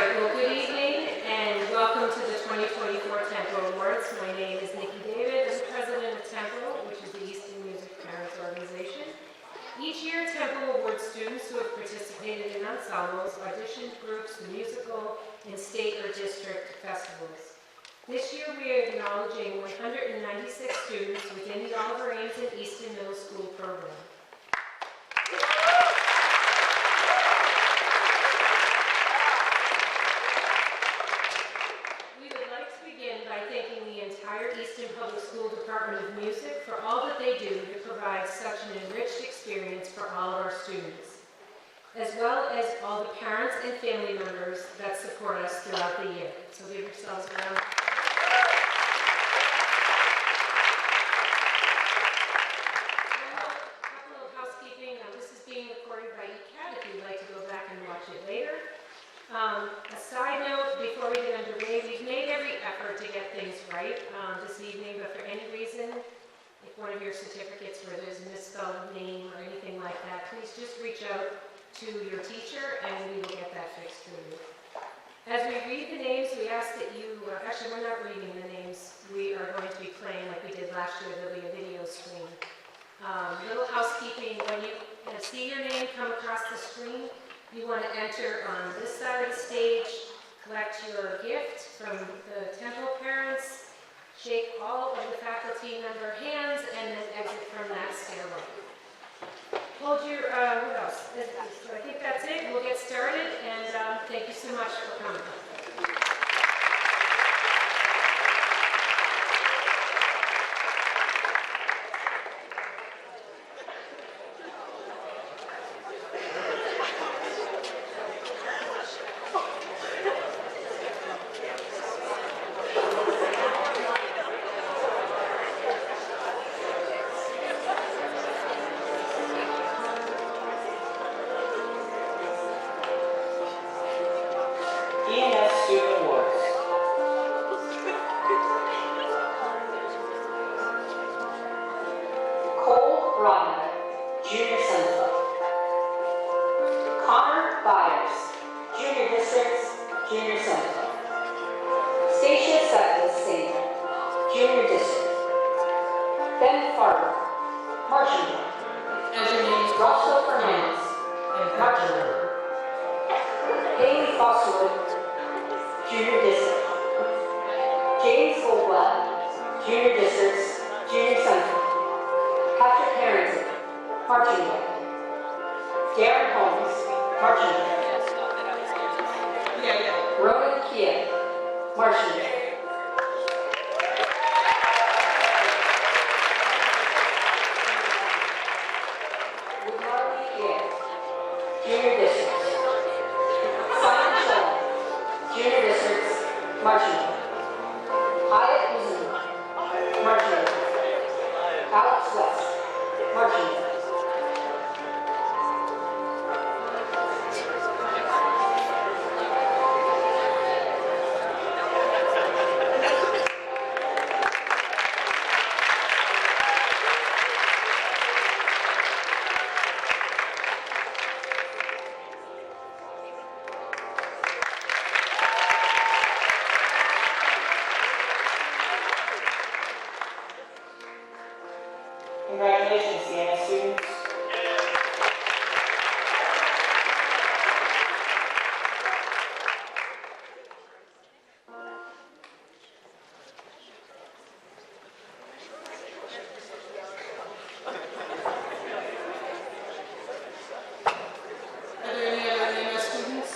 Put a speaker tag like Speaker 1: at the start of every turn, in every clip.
Speaker 1: Well, good evening and welcome to the 2024 Tempo Awards. My name is Nikki David. I'm president of Tempo, which is the Easton Music Parents Organization. Each year, Tempo awards students who have participated in ensembles, auditioned groups, musical, and state or district festivals. This year, we are acknowledging 196 students within the Oliver Ames and Easton Middle School program. By thanking the entire Easton Public School Department of Music for all that they do to provide such an enriched experience for all of our students, as well as all the parents and family members that support us throughout the year. So give yourselves a round. A couple of housekeeping. This is being recorded by ECAT if you'd like to go back and watch it later. A side note, before we get underway, we've made every effort to get things right this evening, but for any reason, if one of your certificates where there's a misspelled name or anything like that, please just reach out to your teacher and we will get that fixed for you. As we read the names, we ask that you, actually we're not reading the names, we are going to be playing like we did last year. There'll be a video screen. Little housekeeping, when you see your name come across the screen, you want to enter on this side of the stage, collect your gift from the Tempo parents, shake all of the faculty member hands, and then exit from that stairway. Hold your, what else? So I think that's it. We'll get started, and thank you so much for coming.
Speaker 2: Congratulations, Sienna students.
Speaker 1: Are there any other NS students?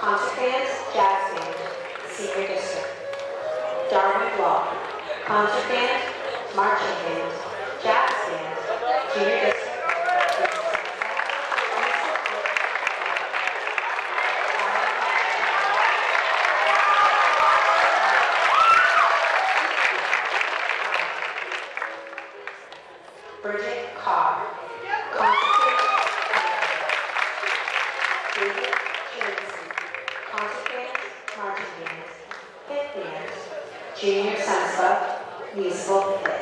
Speaker 3: Concert band, jazz band, senior district. Darwin Law, concert band, marching band, jazz band, junior district. Bridget Carr, concert band, David Jameson, concert band, marching band, hit band, junior science club, musical hit.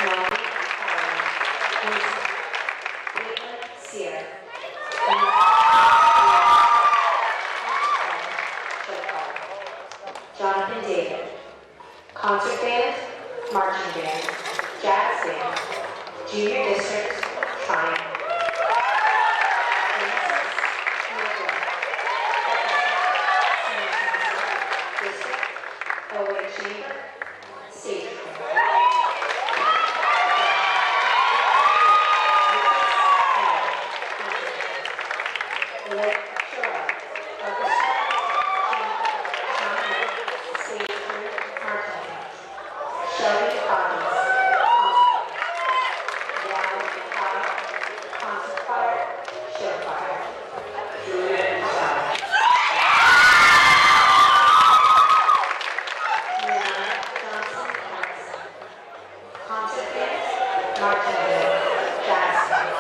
Speaker 3: Maggie Carter, music. Caitlin Sear, Jonathan David, concert band, marching band, jazz band, junior district, triumph. Owen Chamber, stage. Lake Shore, orchestra, stage, marching. Shelby Collins, concert choir, show choir. Julian Brown. Leanna Johnson Harrison, concert band, marching band, jazz band.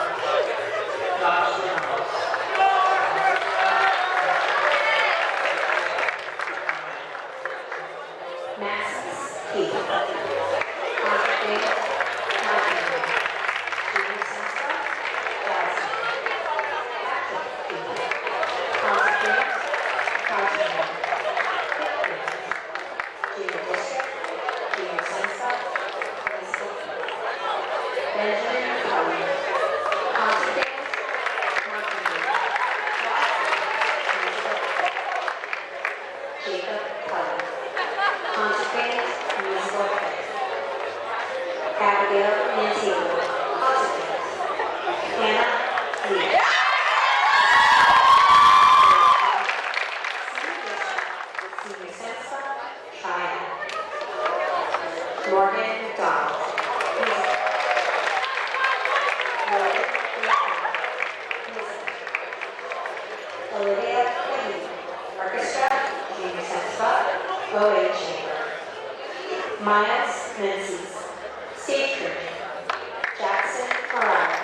Speaker 3: Maxis Keith, concert band, marching band, junior salsa, jazz band. Patrick Keith, concert band, marching band, hip band, junior district, junior salsa, musical hit. Benjamin Cullen, concert band, marching band, jazz band, musical hit. Jacob Cullen, concert band, musical hit. Abigail Nantiello, concert band. Hannah Lee. Senior salsa, triumph. Morgan McDonald, music. Morgan McDonald, music. Olivia Cahey, orchestra, junior salsa, OA chamber. Miles Menzies, stage crew. Jackson Morales,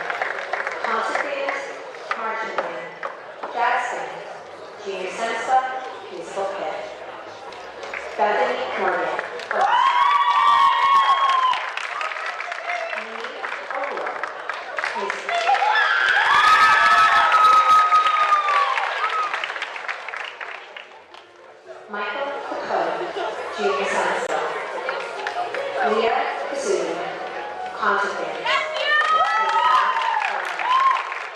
Speaker 3: concert band, marching band, jazz band, junior salsa, musical hit. Bethany Morgan, orchestra. Lee O'Rourke, music. Michael Piccoli, junior salsa. Leah Kazoo, concert band.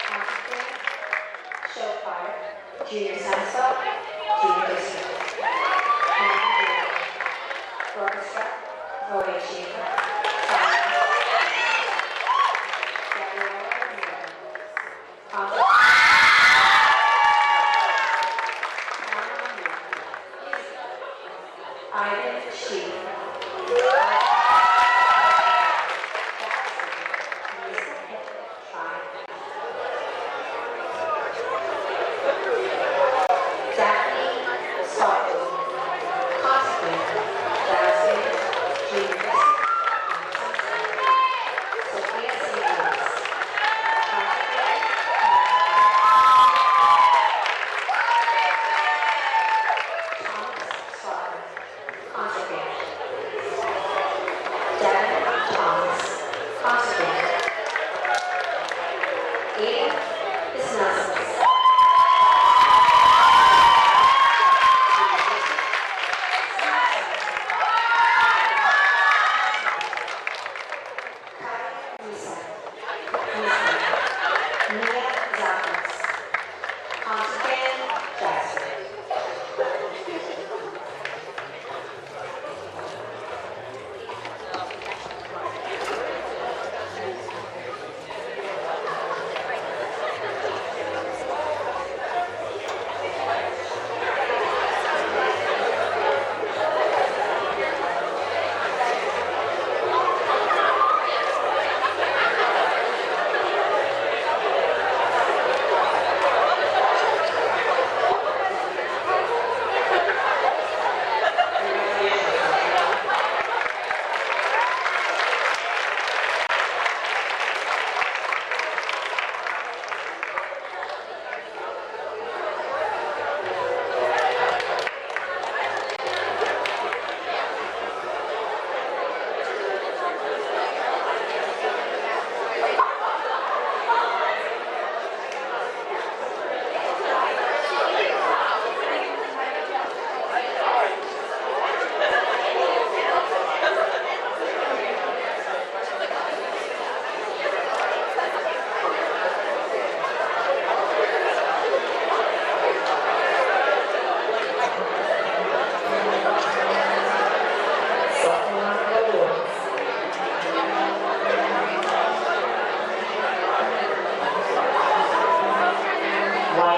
Speaker 3: Concert band, show choir, junior salsa, junior district. Orchestra, OA chamber, Ivan Sheep, Daphne Salton, concert band, jazz band, junior district,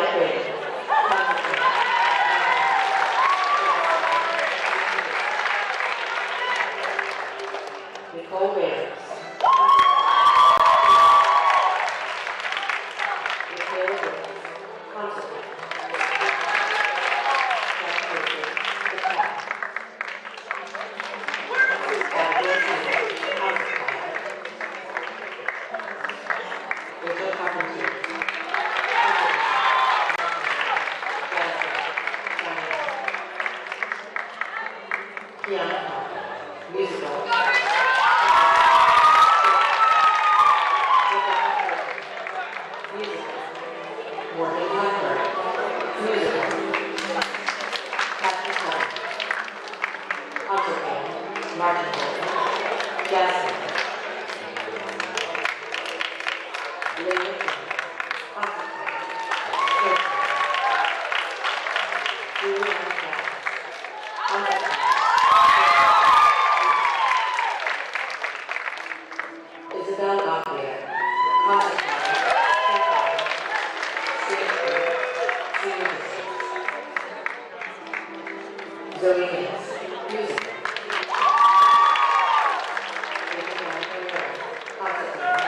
Speaker 3: Jack Brady. Nicole Reyes. Michaela Brooks. Constantine. Jack Brady. The Cat. Abigail Singer. Constantine. Rachel Carpentier. Kiana, musical. Musical. Morgan Tucker, musical. Patrick Hunt, concert band. Martin Holton, jazz singer. Lynn concert band. Julie Armstrong, concert band. Isabel Locklear, concert band, senior district. Zoe Hicks, music. Concert band,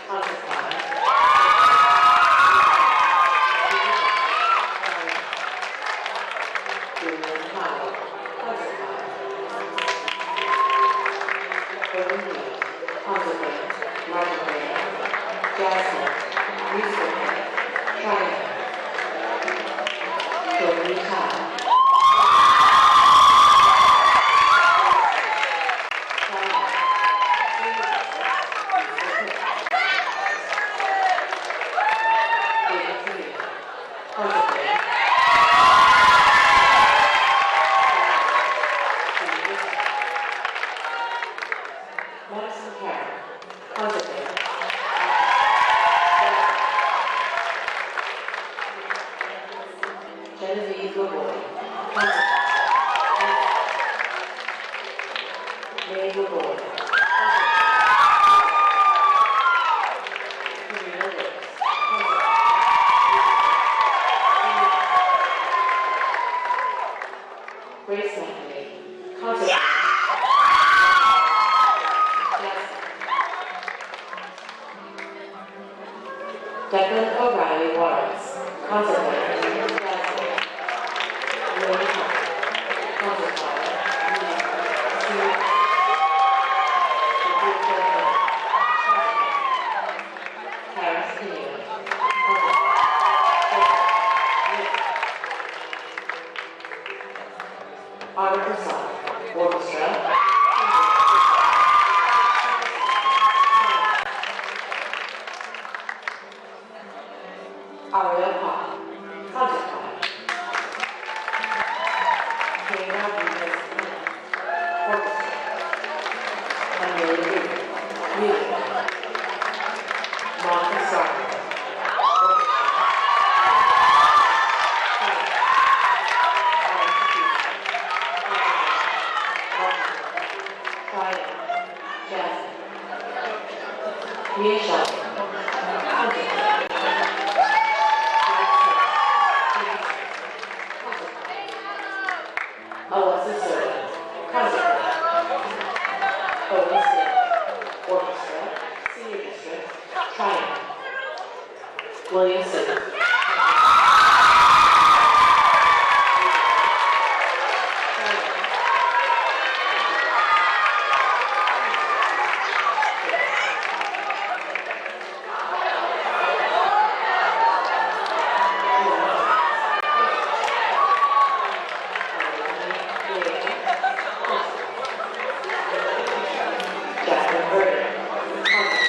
Speaker 3: concert band. Julian Powell, concert band. Gordon Lee, concert band, marching band, jazz band, musical band, triad. Gordon Lee Todd. Madison Carroll, concert band. Genevieve LeBoy, concert band. May LeBoy, concert band. Karina Wicks, concert band. Grace Anthony, concert band. Declan O'Reilly Waters, concert band, jazz band. Lily Hunt, concert band, Paris Pineo, concert band. Autumn Prasad, orchestra. Aria Pop, concert band. Kayla Venus, orchestra. Emily Lee, music. Monica Sargent, orchestra. Jazz. Mia Shelton, concert band. Alexis Soda, concert band. Owen Smith, orchestra, senior district, triad. William Simmons. Jacqueline Burton, concert.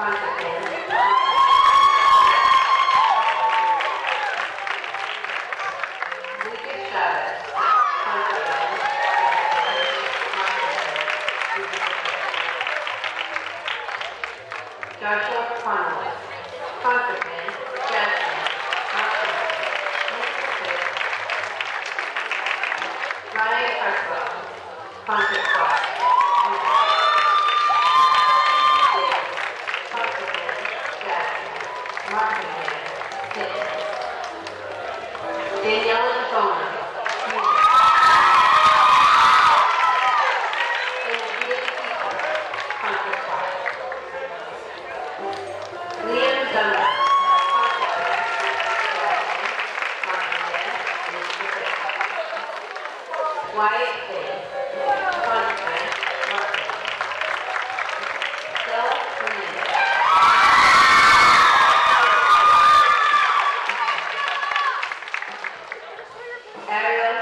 Speaker 3: contraband, Lucas Chavez, contraband, Joshua Conway, contraband, Jasmine, Ryan Hartwell, contraband, Daniela Bona, Liam Dunlap, Wyatt King, contraband, Stella Hernandez, Ariel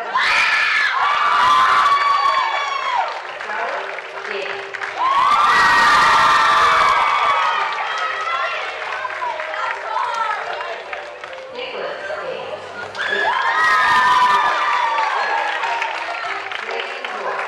Speaker 3: Charlotte Davis, Nicholas Davis, Grayson Moore,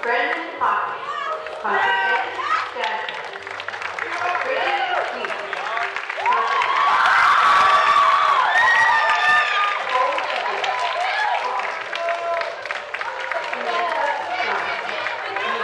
Speaker 3: Brendan Hawkins, contraband, Jasmine, Brittany Keith, Cole Edwards, Samantha Jones,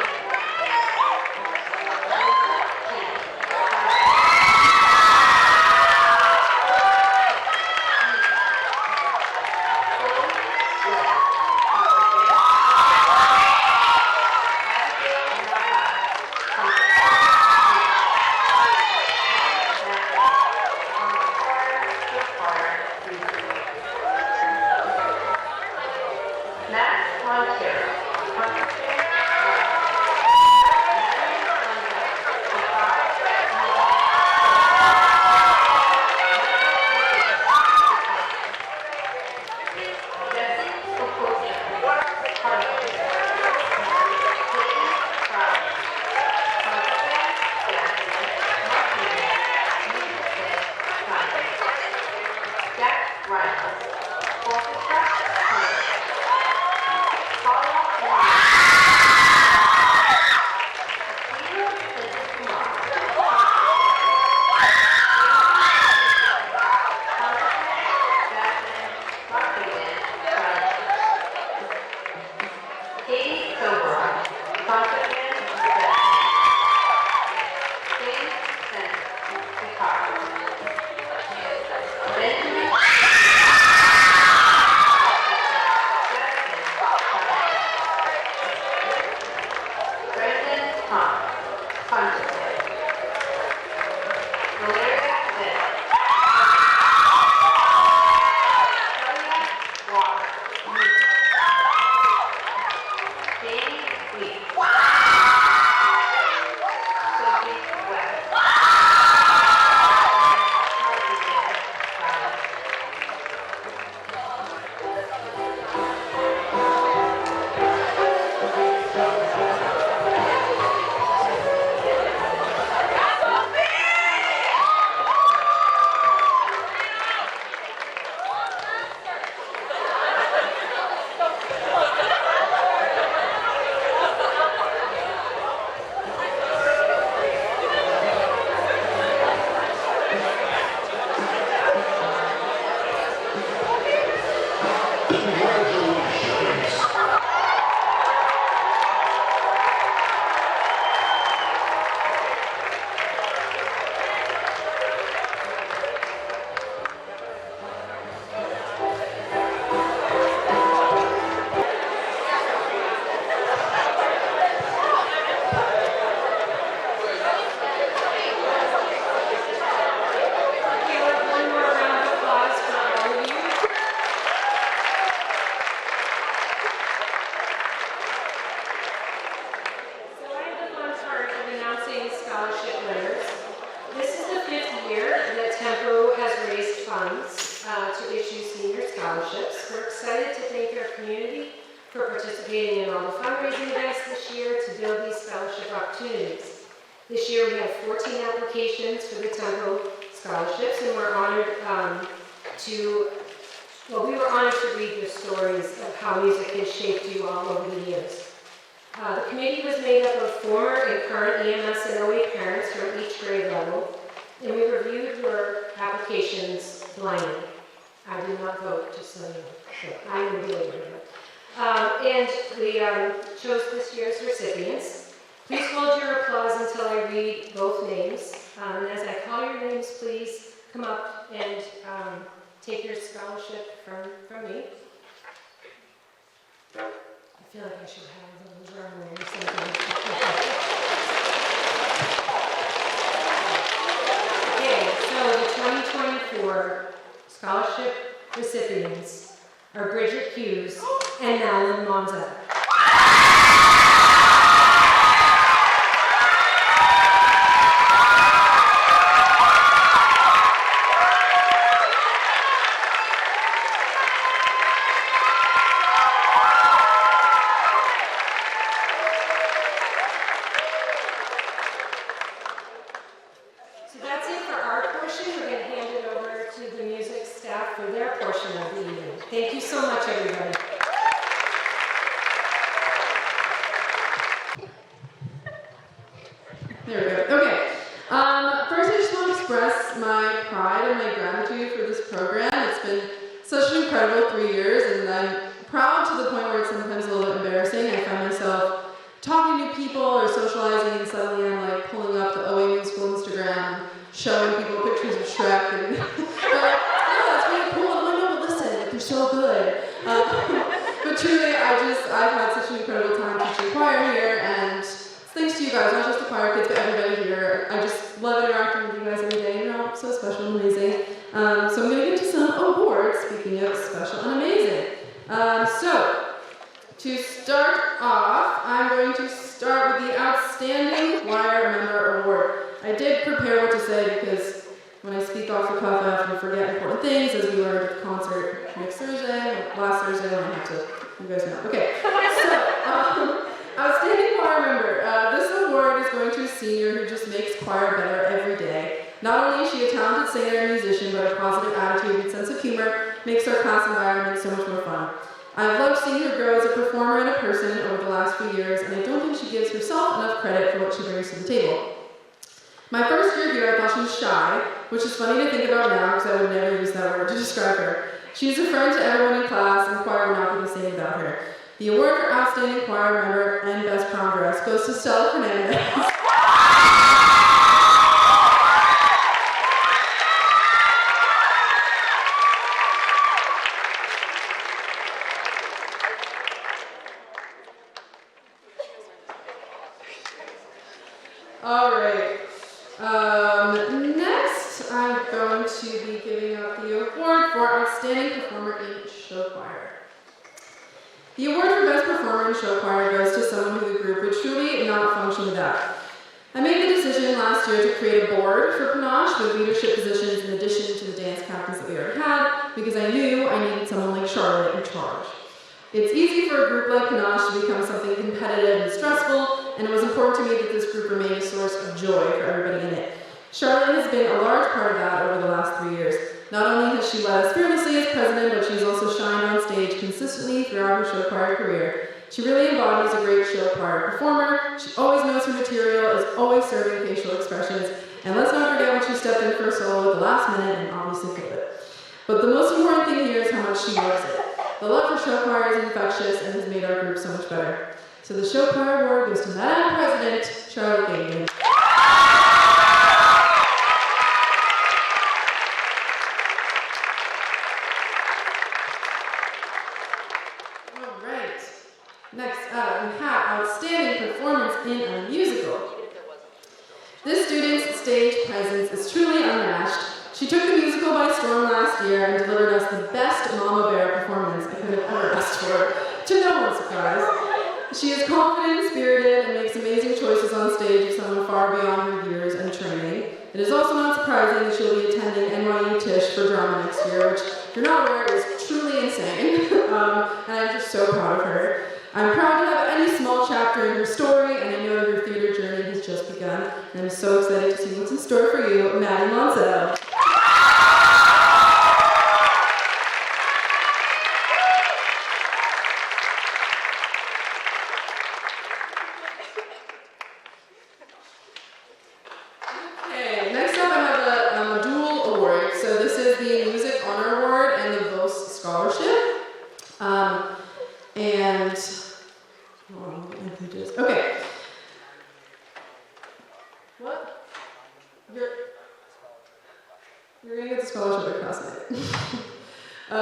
Speaker 3: Matt Montero, Jack Ryan, Orchestra, Paula Katie Soberon, contraband, James Center, guitar. Benjamin Brendan Tom, contraband. Valeria Bell. Celia Walker, music. Jamie Lee. Sophie Webb.
Speaker 1: participating in all the fundraising events this year to build these scholarship opportunities. This year we had 14 applications for the Temple scholarships, and we're honored we were honored to read your stories of how music has shaped you all over the years. The committee was made up of former and current EMS and OE parents from each grade level, and we reviewed your applications blindly. I did not vote, just so you know. So I am doing it. And we chose this year's recipients. Please hold your applause until I read both names. And as I call your names, please come up and take your scholarship from me. I feel like I should have a little drum roll or something. Okay, so the 2024 scholarship recipients are Bridget Hughes and Alan Monza. So that's it for our portion. We're going to hand it over to the music staff for their portion of the evening. Thank you so much, everybody.
Speaker 4: There we go. Okay. First, I just want to express my pride and my gratitude for this program. It's been such an incredible 3 years, and I'm proud to the point where it's sometimes a little bit embarrassing. I find myself talking to people or socializing, and suddenly I'm like pulling up the OA Musical Instagram, showing people pictures of Shrek, and they're like, "Oh, that's really cool." I'm like, "No, but listen, like, you're so good." But truly, I've had such an incredible time teaching choir here, and thanks to you guys, not just the choir kids, but everybody here. I just love interacting with you guys every day. You're all so special and amazing. So I'm going to get to some awards, speaking of special and amazing. So, to start off, I'm going to start with the Outstanding Choir Member Award. I did prepare what to say because when I speak off the cuff, I often forget important things, as we learned at the concert last Thursday, when I have to, you guys know. Okay, so, Outstanding Choir Member. This award is going to a senior who just makes choir better every day. Not only is she a talented singer and musician, but her positive attitude and sense of humor makes our class environment so much more fun. I've loved seeing her grow as a performer and a person over the last few years, and I don't think she gives herself enough credit for what she brings to the table. My first year here, I thought she was shy, which is funny to think about now because I would never use that word to describe her. She's a friend to everyone in class, and choir would not be the same without her. The award for Outstanding Choir Member and Best Prom Dress goes to Stella Fernandez. All right. Next, I'm going to be giving out the award for Outstanding Performer in Show Choir. The award for Best Performer in Show Choir goes to someone who the group would truly not function without. I made the decision last year to create a board for Panache with leadership positions in addition to the dance captains that we already had, because I knew I needed someone like Charlotte in charge. It's easy for a group like Panache to become something competitive and stressful, and it was important to me that this group remain a source of joy for everybody in it. Charlotte has been a large part of that over the last 3 years. Not only has she led us fearlessly as president, but she's also shined on stage consistently throughout her show choir career. She really embodies a great show choir performer. She always knows her material, is always serving facial expressions, and let's not forget when she stepped in for a solo at the last minute and obviously killed it. But the most important thing here is how much she loves it. The love for show choir is infectious and has made our group so much better. So the show choir award goes to Madam President Charlotte Gagnon. All right. Next up, we have Outstanding Performance in a Musical. This student's stage presence is truly unmatched. She took the musical by storm last year and delivered us the best Mama Bear performance I could have ever asked for, to no one's surprise. She is confident, spirited, and makes amazing choices on stage of someone far beyond her years and training. It is also not surprising that she'll be attending NYU Tisch for drama next year, which, if you're not aware, is truly insane, and I'm just so proud of her. her story, and I know your theater journey has just begun. And I'm so excited to see what's in store for you, Maddie Monzel. Okay, next up I have a dual award. So this is the Music Honor Award and the VOS Scholarship. Okay. What? You're gonna get the scholarship across night. I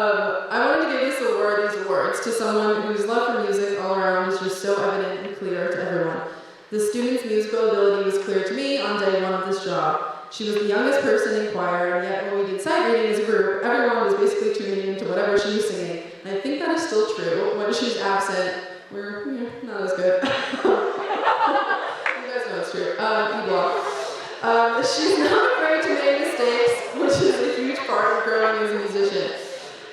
Speaker 4: wanted to give these awards to someone whose love for music all around is just so evident and clear to everyone. The student's musical ability was clear to me on day one of this job. She was the youngest person in choir, and yet when we did sight reading as a group, everyone was basically tuning into whatever she was singing. And I think that is still true. When she's absent, we're not as good. You guys know it's true. E-block. She's not afraid to make mistakes, which is a huge part of growing as a musician.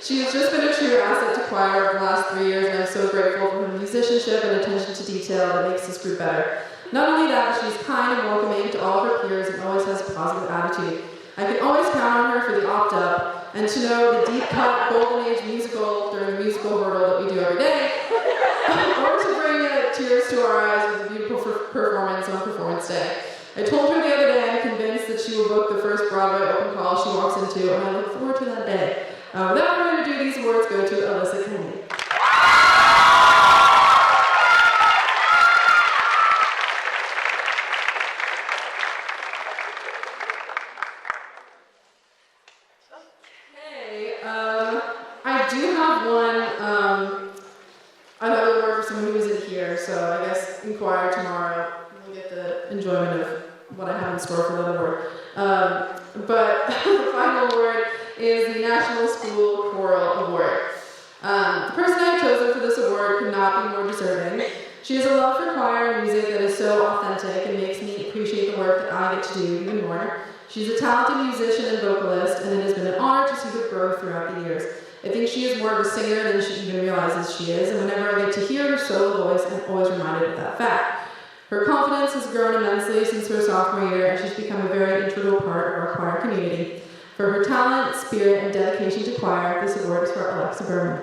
Speaker 4: She has just been a true asset to choir over the last 3 years, and I'm so grateful for her musicianship and attention to detail that makes this group better. Not only that, but she's kind and welcoming to all of her peers and always has a positive attitude. I can always count on her for the opt-up, and to know the deep-cut Golden Age musical during the musical hurdle that we do every day, or to bring tears to our eyes with a beautiful performance on Performance Day. I told her the other day I'm convinced that she will book the first Broadway open call she walks into, and I look forward to that day. Without further ado, these awards go to Alyssa Kennedy. Okay, I do have another award for someone who isn't here, so I guess in choir tomorrow we'll get the enjoyment of what I have in store for that award. But the final award is the National School Choral Award. The person I've chosen for this award could not be more deserving. She has a love for choir and music that is so authentic and makes me appreciate the work that I get to do even more. She's a talented musician and vocalist, and it has been an honor to see her grow throughout the years. I think she is more of a singer than she even realizes she is, and whenever I get to hear her solo voice, I'm always reminded of that fact. Her confidence has grown immensely since her sophomore year, and she's become a very integral part of our choir community. For her talent, spirit, and dedication to choir, this award is for Alexa Berman.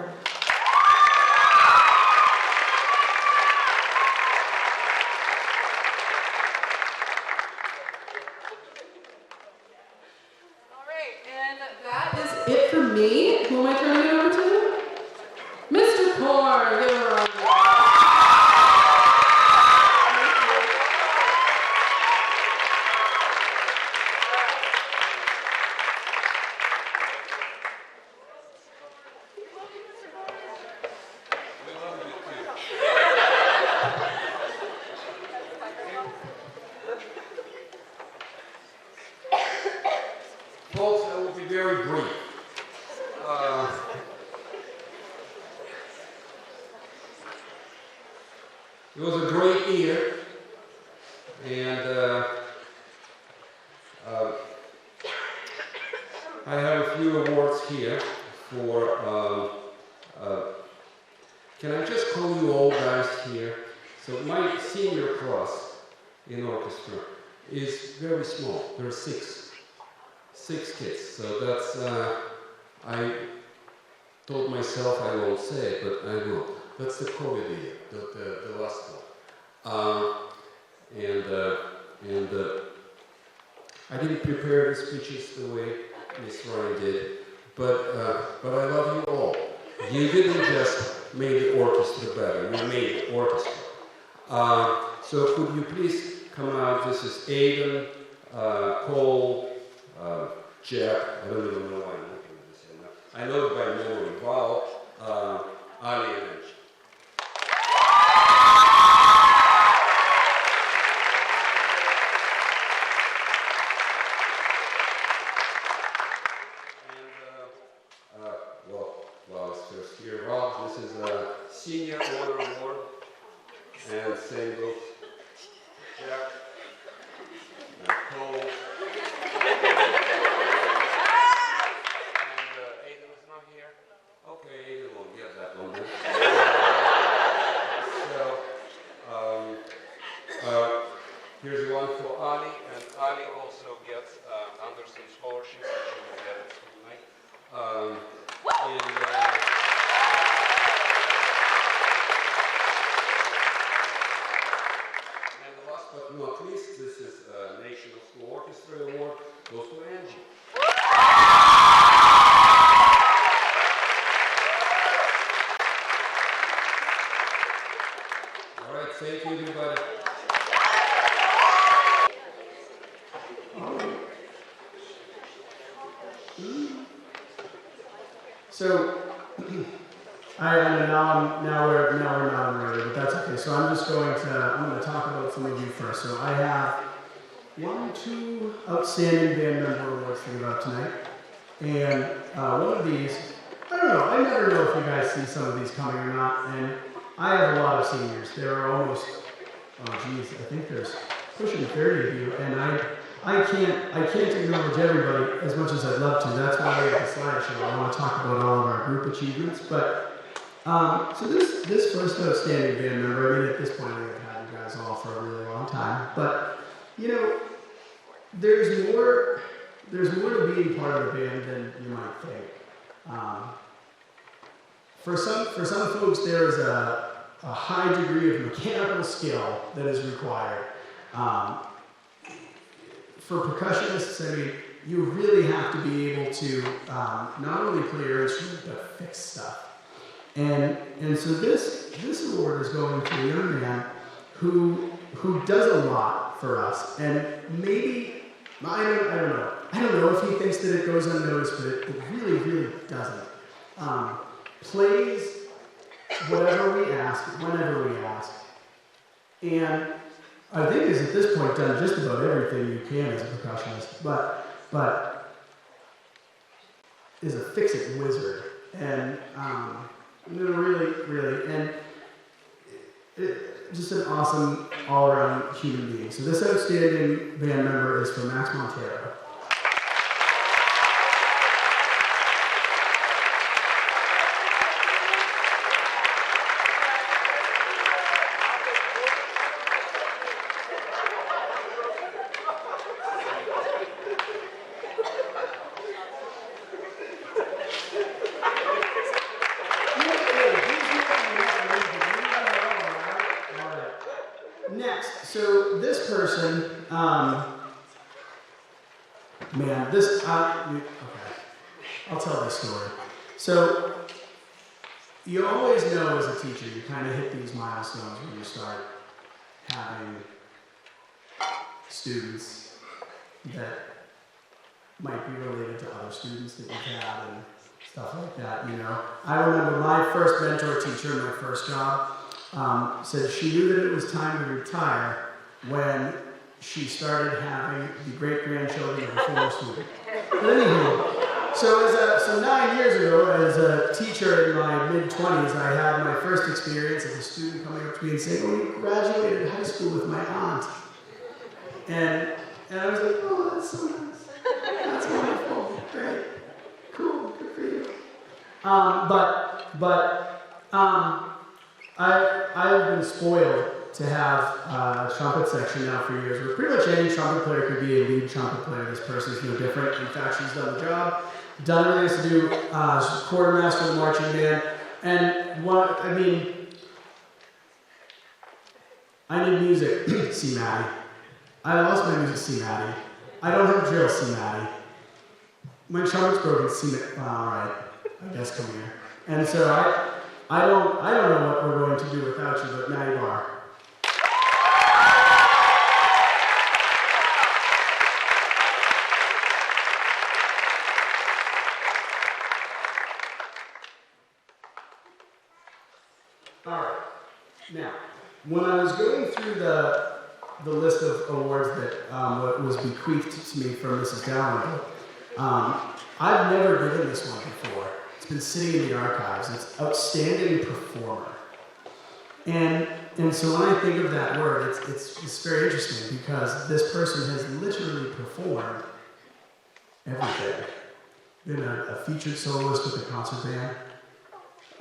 Speaker 4: All right, and that is it for me. Who am I turning it over to? Mr. Core, give her a round of applause.
Speaker 5: Folks, I will be very brief. It was a great year, and I have a few awards here for, can I just call you all guys here? So my senior class in orchestra is very small. There are six kids, so that's, I told myself I won't say it, but I will. That's the COVID year, the last one. I didn't prepare the speeches the way Miss Ryan did, but I love you all. You didn't just make the orchestra better, you made the orchestra. So could you please come out? This is Aiden, Cole, Jack, I don't even know why I'm looking at this. I know it by memory. Val, Ali, and Angie. Well, it's first year. Well, this is a senior honor award, and same goes Jack, and Cole. Okay, Aiden won't get that one then. So, everybody also gets Anderson scholarships, which you will get tonight. And last but not least, this is National School Orchestra Award, goes to Angie. All right, thank you, everybody.
Speaker 6: So, now we're not in order, but that's okay. So I'm going to talk about some of you first. So I have 2 outstanding band member awards to give out tonight. And one of these, I don't know, I never know if you guys see some of these coming or not. And I have a lot of seniors. There are almost, I think there's pushing 30 of you. And I can't acknowledge everybody as much as I'd love to. That's why we have the slideshow. I want to talk about all of our group achievements. But so this first outstanding band member, I mean, at this point, I've had you guys all for a really long time. But you know, there's more to being part of the band than you might think. For some folks, there is a high degree of mechanical skill that is required. For percussionists, I mean, you really have to be able to not only play your instrument, but fix stuff. And so this award is going to a young man who does a lot for us. And maybe, I don't know if he thinks that it goes unnoticed, but it really, really doesn't. Plays whatever we ask, whenever we ask. And I think is at this point done just about everything you can as a percussionist, but is a fix-it wizard, and really, and just an awesome all-around human being. So this outstanding band member is from Max Montero. Next, so this person, okay, I'll tell this story. So, you always know as a teacher, you kind of hit these milestones when you start having students that might be related to other students that you've had and stuff like that, you know. I remember my first mentor teacher in my first job said she knew that it was time to retire when she started having the great-grandchildren of a former student. But anywho, so 9 years ago, as a teacher in my mid-20s, I had my first experience as a student coming up to me and saying, "Oh, you graduated high school with my aunt." And I was like, "Oh, that's so nice. That's wonderful. Great. Cool. Good for you." I've been spoiled to have a trumpet section now for years, where pretty much any trumpet player could be a lead trumpet player. This person's no different. In fact, she's done the job, done everything has to do, she's quartermaster of the marching band, and I need music, C. Maddie. I lost my music, C. Maddie. I don't have drill, C. Maddie. My trumpet's broken, C. Maddie. Well, alright, I guess come here. And so I don't know what we're going to do without you, but now you are. All right. Now, when I was going through the list of awards that was bequeathed to me from Mrs. Dalrymple, I've never given this one before. It's been sitting in the archives. It's outstanding performer. And so when I think of that word, it's very interesting because this person has literally performed everything. Been a featured soloist with the concert band,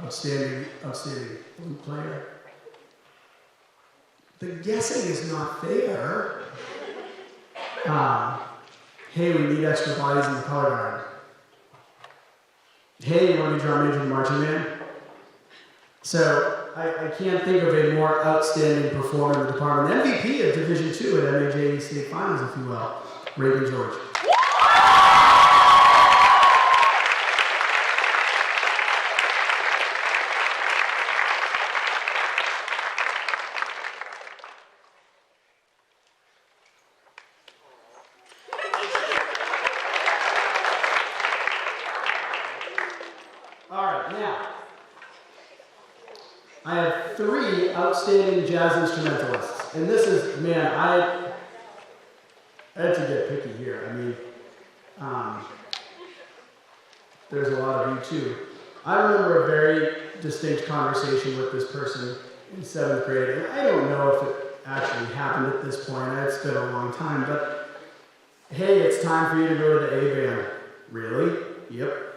Speaker 6: outstanding flute player. The guessing is not fair. Hey, we need extra bodies in the color guard. Hey, you want to be drum major in the marching band? So I can't think of a more outstanding performer in the department. MVP of Division II at MAJE State Finals, if you will, Reagan George. All right, now, I have 3 outstanding jazz instrumentalists. And this is, man, I had to get picky here. I mean, there's a lot of you too. I remember a very distinct conversation with this person in 7th grade, and I don't know if it actually happened at this point. It's been a long time, but hey, it's time for you to go to the A band. Really? Yep.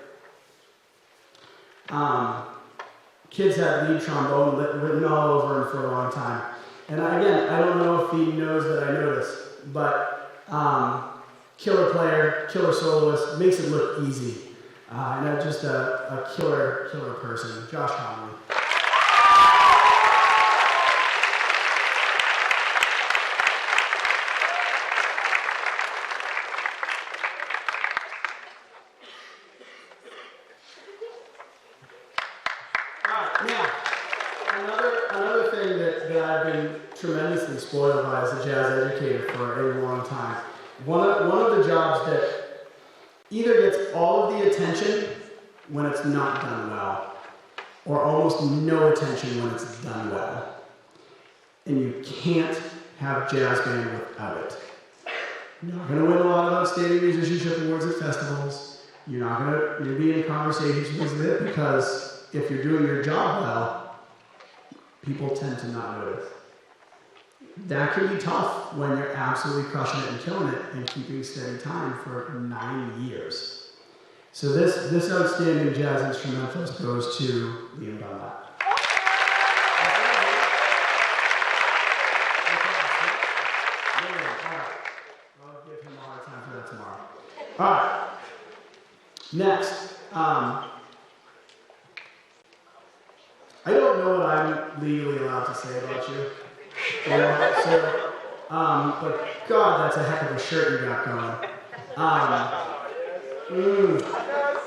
Speaker 6: Kids had lead trombone written all over him for a long time. And again, I don't know if he knows that I noticed, but killer player, killer soloist, makes it look easy. And just a killer person, Josh Conley. Now, another thing that I've been tremendously spoiled by as a jazz educator for a long time. One of the jobs that either gets all of the attention when it's not done well, or almost no attention when it's done well. And you can't have jazz band without it. You're not going to win a lot of outstanding musicianship awards at festivals. You're not going to be in conversations with it because if you're doing your job well, people tend to not notice. That can be tough when you're absolutely crushing it and killing it and keeping steady time for 9 years. So this outstanding jazz instrumentalist goes to Liam Dunlap. I'll give him a hard time for that tomorrow. All right. Next. I don't know what I'm legally allowed to say about you. You know, so, but God, that's a heck of a shirt you got going.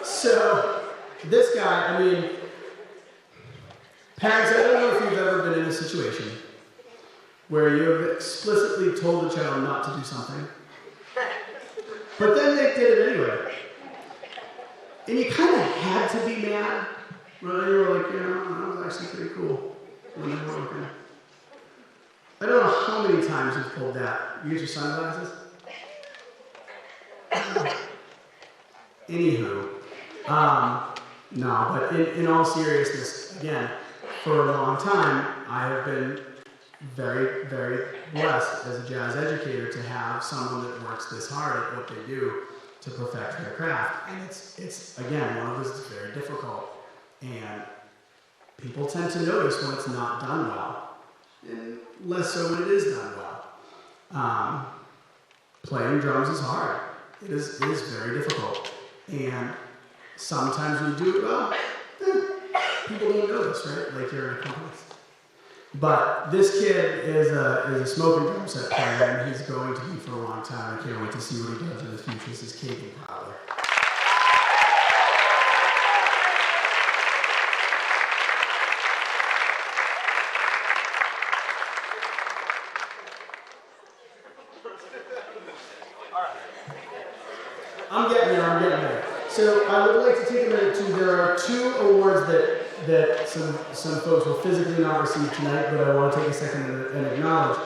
Speaker 6: So, this guy, I mean, parents, I don't know if you've ever been in a situation where you have explicitly told the child not to do something, but then they did it anyway. And you kind of had to be mad. Well, you were like, that was actually pretty cool when they were working. I don't know how many times you've pulled that. You use your sunglasses? Anywho, no, but in all seriousness, again, for a long time, I have been very, very blessed as a jazz educator to have someone that works this hard at what they do to perfect their craft. And it's again, one of those that's very difficult. And people tend to notice when it's not done well, and less so when it is done well. Playing drums is hard. It is very difficult. And sometimes when you do it well, people don't notice, right? Like you're an accompanist. But this kid is a smoking drum set player, and he's going to be for a long time. I can't wait to see what he does in the future. This is Katie Powler. I'm getting there. So I would like to take a minute to, there are 2 awards that some folks will physically not receive tonight, but I want to take a second and acknowledge.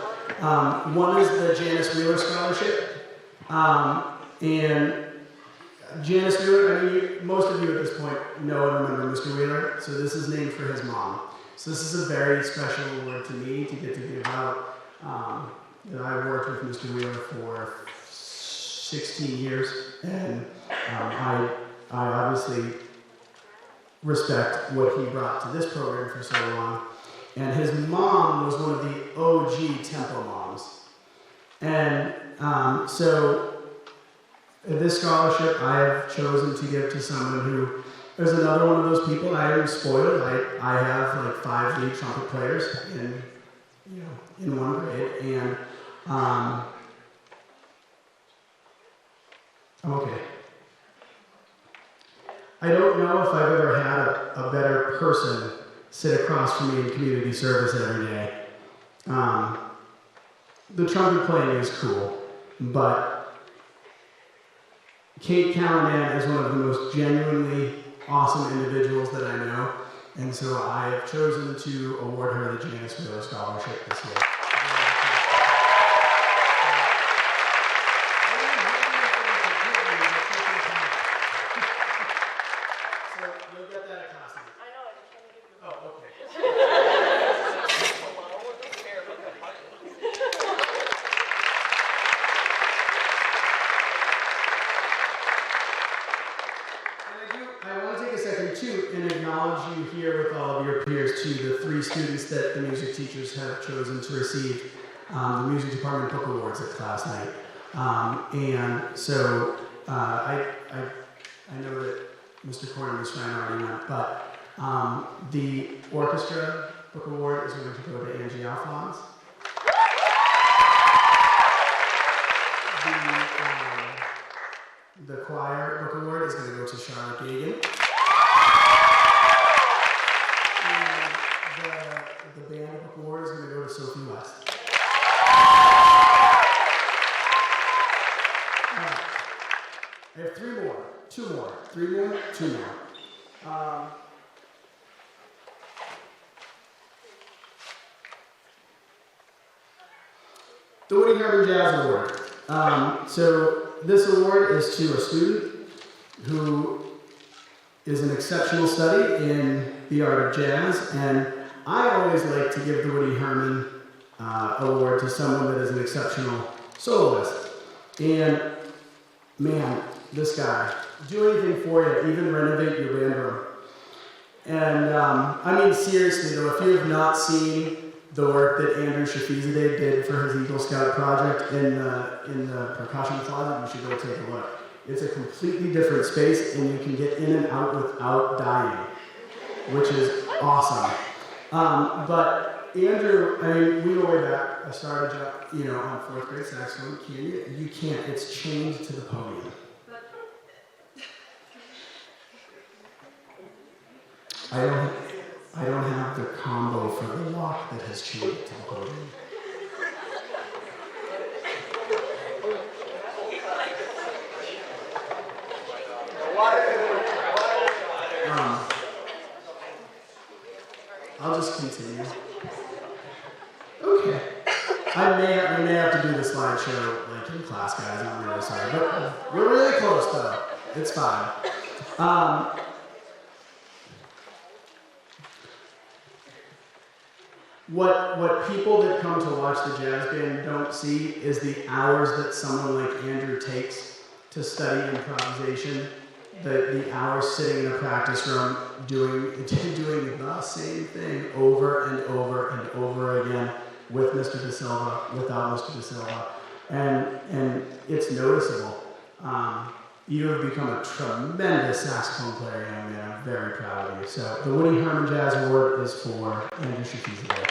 Speaker 6: One is the Janice Wheeler Scholarship. And Janice Wheeler, I mean, most of you at this point know and remember Mr. Wheeler, so this is named for his mom. So this is a very special award to me to get to give out. I've worked with Mr. Wheeler for 16 years, and I obviously respect what he brought to this program for so long. And his mom was one of the OG tempo moms. And So this scholarship I have chosen to give to someone who is another one of those people. I am spoiled. I have like 5 lead trumpet players in one grade, and I'm okay. I don't know if I've ever had a better person sit across from me in community service every day. The trumpet playing is cool, but Kate Callahan is one of the most genuinely awesome individuals that I know, and so I have chosen to award her the Janice Wheeler Scholarship this year. So you'll get that at costume. I know, I just want to give you. Oh, okay. I want to take a second too and acknowledge you here with all of your peers too, the 3 students that the music teachers have chosen to receive the Music Department Book Awards at class night. And so I know that Mr. Corey and Ms. Ryan already went, but the Orchestra Book Award is going to go to Angie Alphonse. The Choir Book Award is going to go to Charlotte Gagan. And the Band Book Award is going to go to Sophie West. I have 3 more. 2 more. 3 more, 2 more. The Woody Herman Jazz Award. So this award is to a student who is an exceptional study in the art of jazz, and I always like to give the Woody Herman Award to someone that is an exceptional soloist. And man, this guy, do anything for you, even renovate your band room. And I mean, seriously though, if you have not seen the work that Andrew Shafizadeh did for his Eagle Scout project in the percussion closet, you should go take a look. It's a completely different space, and you can get in and out without dying, which is awesome. But Andrew, I mean, we go way back. I started, on 4th grade saxophone. You can't. It's chained to the podium. I don't have the combo for the lock that has chained it to the podium. I'll just continue. Okay. I may have to do the slideshow like in class, guys. I'm really sorry, but we're really close though. It's fine. What people that come to watch the jazz band don't see is the hours that someone like Andrew takes to study improvisation, the hours sitting in a practice room doing the same thing over and over and over again with Mr. De Silva, without Mr. De Silva, and it's noticeable. You have become a tremendous saxophone player, young man. I'm very proud of you. So the Woody Herman Jazz Award is for Andrew Shafizadeh.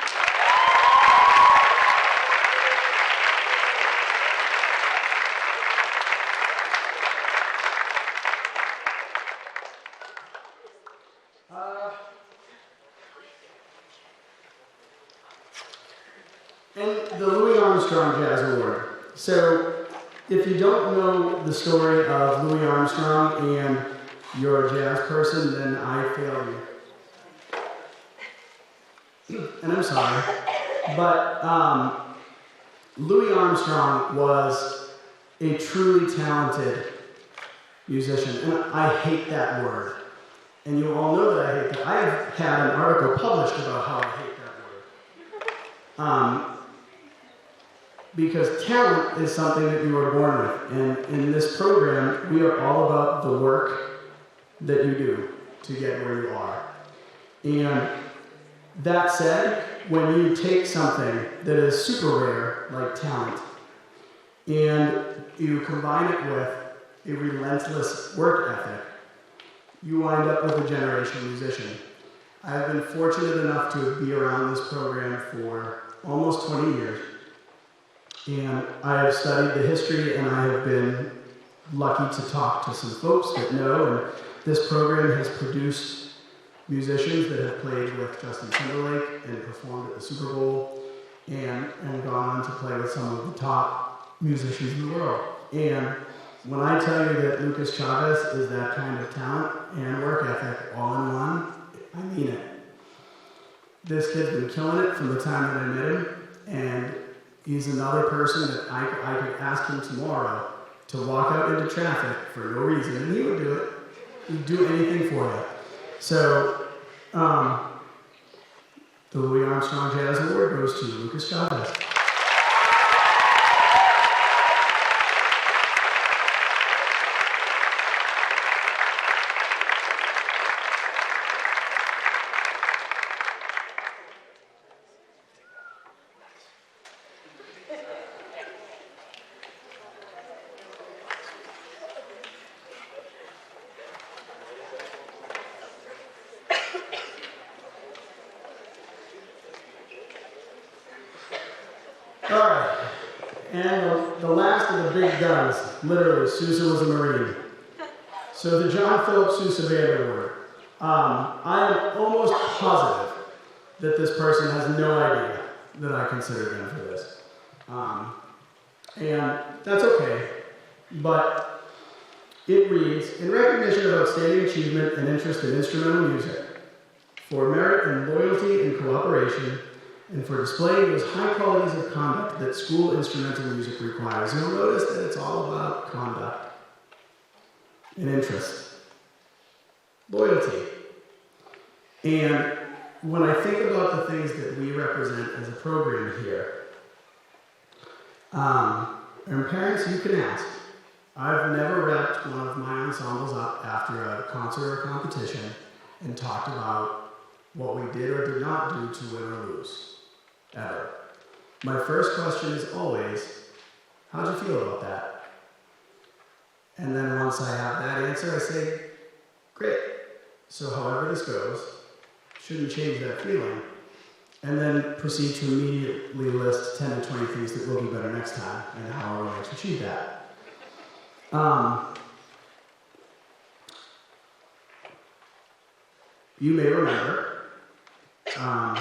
Speaker 6: And the Louis Armstrong Jazz Award. So, if you don't know the story of Louis Armstrong and you're a jazz person, then I fail you. And I'm sorry. But Louis Armstrong was a truly talented musician. And I hate that word. And you all know that I hate that. I have had an article published about how I hate that word. Because talent is something that you are born with. And in this program, we are all about the work that you do to get where you are. And that said, when you take something that is super rare, like talent, and you combine it with a relentless work ethic, you wind up with a generational musician. I've been fortunate enough to be around this program for almost 20 years, and I have studied the history, and I have been lucky to talk to some folks that know, and this program has produced musicians that have played with Justin Timberlake and performed at the Super Bowl, and gone on to play with some of the top musicians in the world. And when I tell you that Lucas Chavez is that kind of talent and work ethic all in one, I mean it. This kid's been killing it from the time that I met him, and he's another person that I could ask him tomorrow to walk out into traffic for no reason, and he would do it. He'd do anything for you. So, the Louis Armstrong Jazz Award goes to Lucas Chavez. Alright, and the last of the big guns, literally, Sousa was a Marine. So the John Philip Sousa Band Award. I am almost positive that this person has no idea that I considered them for this. And that's okay, but it reads, in recognition of outstanding achievement and interest in instrumental music, for merit and loyalty and cooperation, and for displaying those high qualities of conduct that school instrumental music requires. You'll notice that it's all about conduct and interest, loyalty. And when I think about the things that we represent as a program here, and parents, you can ask. I've never wrapped one of my ensembles up after a concert or a competition and talked about what we did or did not do to win or lose. Ever. My first question is always, how'd you feel about that? And then once I have that answer, I say, great. So however this goes, shouldn't change that feeling. And then proceed to immediately list 10 to 20 things that will be better next time and how we're going to achieve that. You may remember, a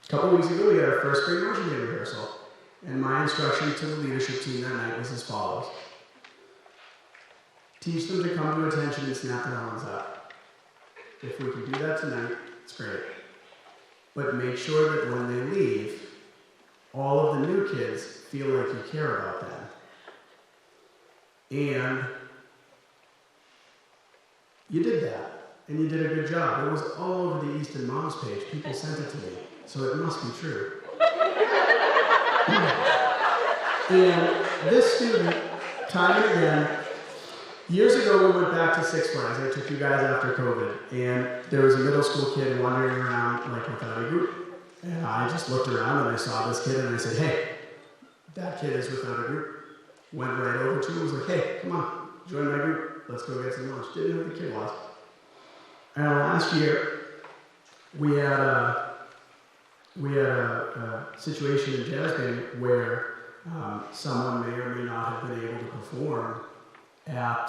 Speaker 6: couple weeks ago, we had our first spring marching band rehearsal, and my instruction to the leadership team that night was as follows. Teach them to come to attention and snap their horns up. If we can do that tonight, it's great. But make sure that when they leave, all of the new kids feel like you care about them. And you did that, and you did a good job. It was all over the Easton Moms page. People sent it to me. So it must be true. And this student, time and again, years ago we went back to Six Flags. I took you guys after COVID, and there was a middle school kid wandering around like without a group. And I just looked around and I saw this kid and I said, hey, that kid is without a group. Went right over to him and was like, hey, come on, join my group. Let's go get some lunch. Didn't know who the kid was. And last year, we had a situation in jazz band where someone may or may not have been able to perform at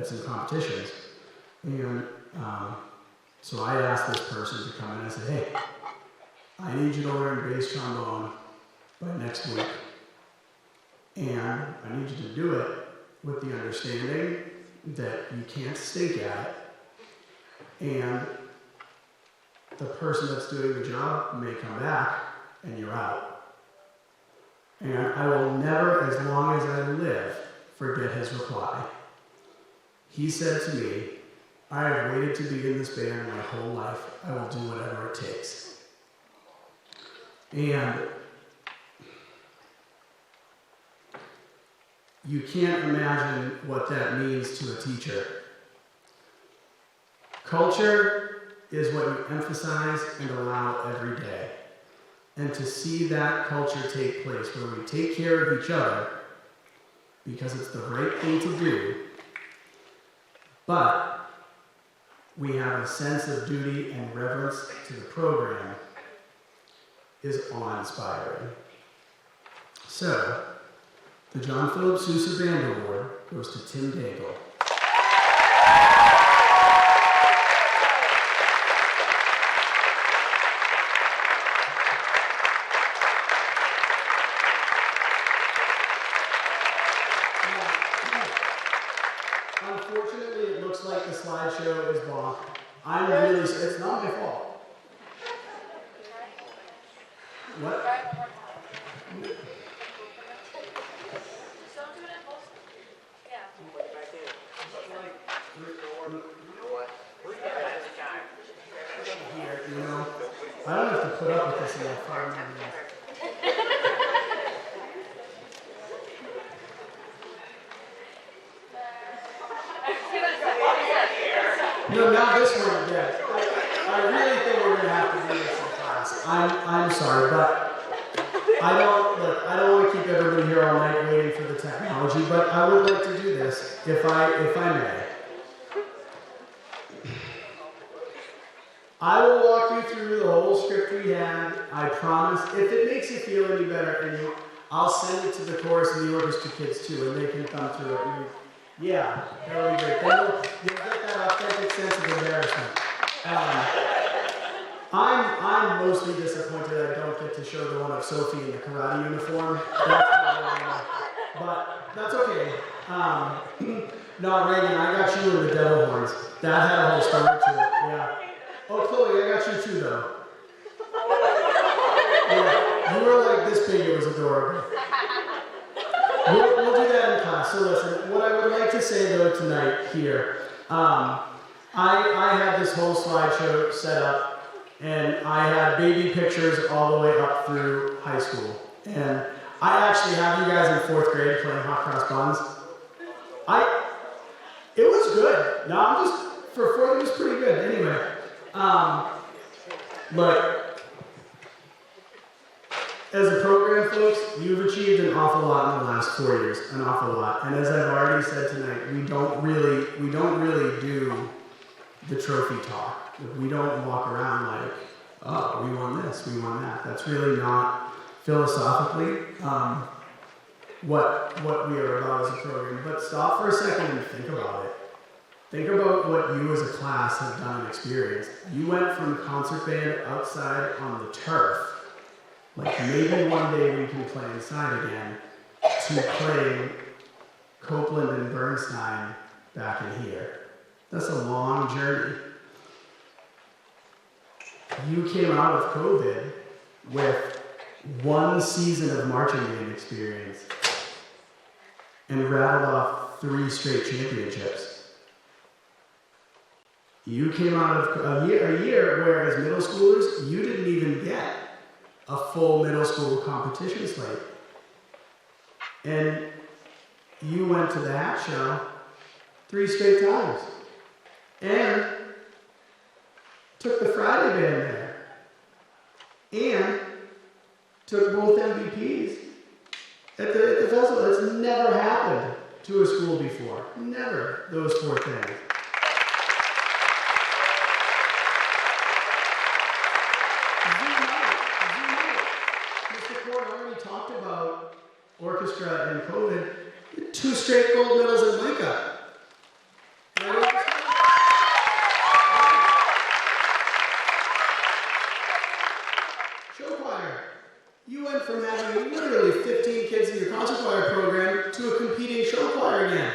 Speaker 6: some competitions. And so I asked this person to come in and I said, hey, I need you to learn bass trombone by next week. And I need you to do it with the understanding that you can't stink at it. And the person that's doing the job may come back and you're out. And I will never, as long as I live, forget his reply. He said to me, I have waited to be in this band my whole life. I will do whatever it takes. And you can't imagine what that means to a teacher. Culture is what you emphasize and allow every day. And to see that culture take place where we take care of each other because it's the right thing to do, but we have a sense of duty and reverence to the program, is awe-inspiring. So, the John Philip Sousa Band Award goes to Tim Daigle. Unfortunately, it looks like the slideshow is blocked. I'm really, it's not my fault. What? Here, you know, I don't have to put up with this in like 5 minutes. No, not this one again. I really think we're gonna have to do this in class. I'm sorry, but I don't want to keep everybody here all night waiting for the technology, but I would like to do this if I may. I will walk you through the whole script we had. I promise. If it makes you feel any better, I'll send it to the chorus and the orchestra kids too, and they can come through it. Yeah, that'll be great. You'll get that authentic sense of embarrassment. I'm mostly disappointed I don't get to show the one of Sophie in the karate uniform. But that's okay. No, Reagan, I got you in the devil horns. That had a whole story to it. Yeah. Oh, Chloe, I got you too, though. Yeah, you were like this big. It was adorable. We'll do that in class. So listen, what I would like to say though tonight here, I had this whole slideshow set up, and I had baby pictures all the way up through high school. And I actually have you guys in 4th grade playing hot cross buns. It was good. No, I'm just, for 4th, it was pretty good. Anyway, look, as a program, folks, you've achieved an awful lot in the last 4 years, an awful lot. And as I've already said tonight, we don't really do the trophy talk. We don't walk around like, oh, we won this, we won that. That's really not philosophically what we are about as a program. But stop for a second and think about it. Think about what you as a class have done and experienced. You went from concert band outside on the turf, like maybe one day we can play inside again, to playing Copeland and Bernstein back in here. That's a long journey. You came out of COVID with 1 season of marching band experience and rattled off 3 straight championships. You came out of a year where as middle schoolers, you didn't even get a full middle school competition slate. And you went to the hat show 3 straight times. And took the Friday band there. And took both MVPs at the festival. It's never happened to a school before. Never, those 4 things. Talked about orchestra and COVID, 2 straight gold medals in Micah. Show choir. You went from having literally 15 kids in your concert choir program to a competing show choir again.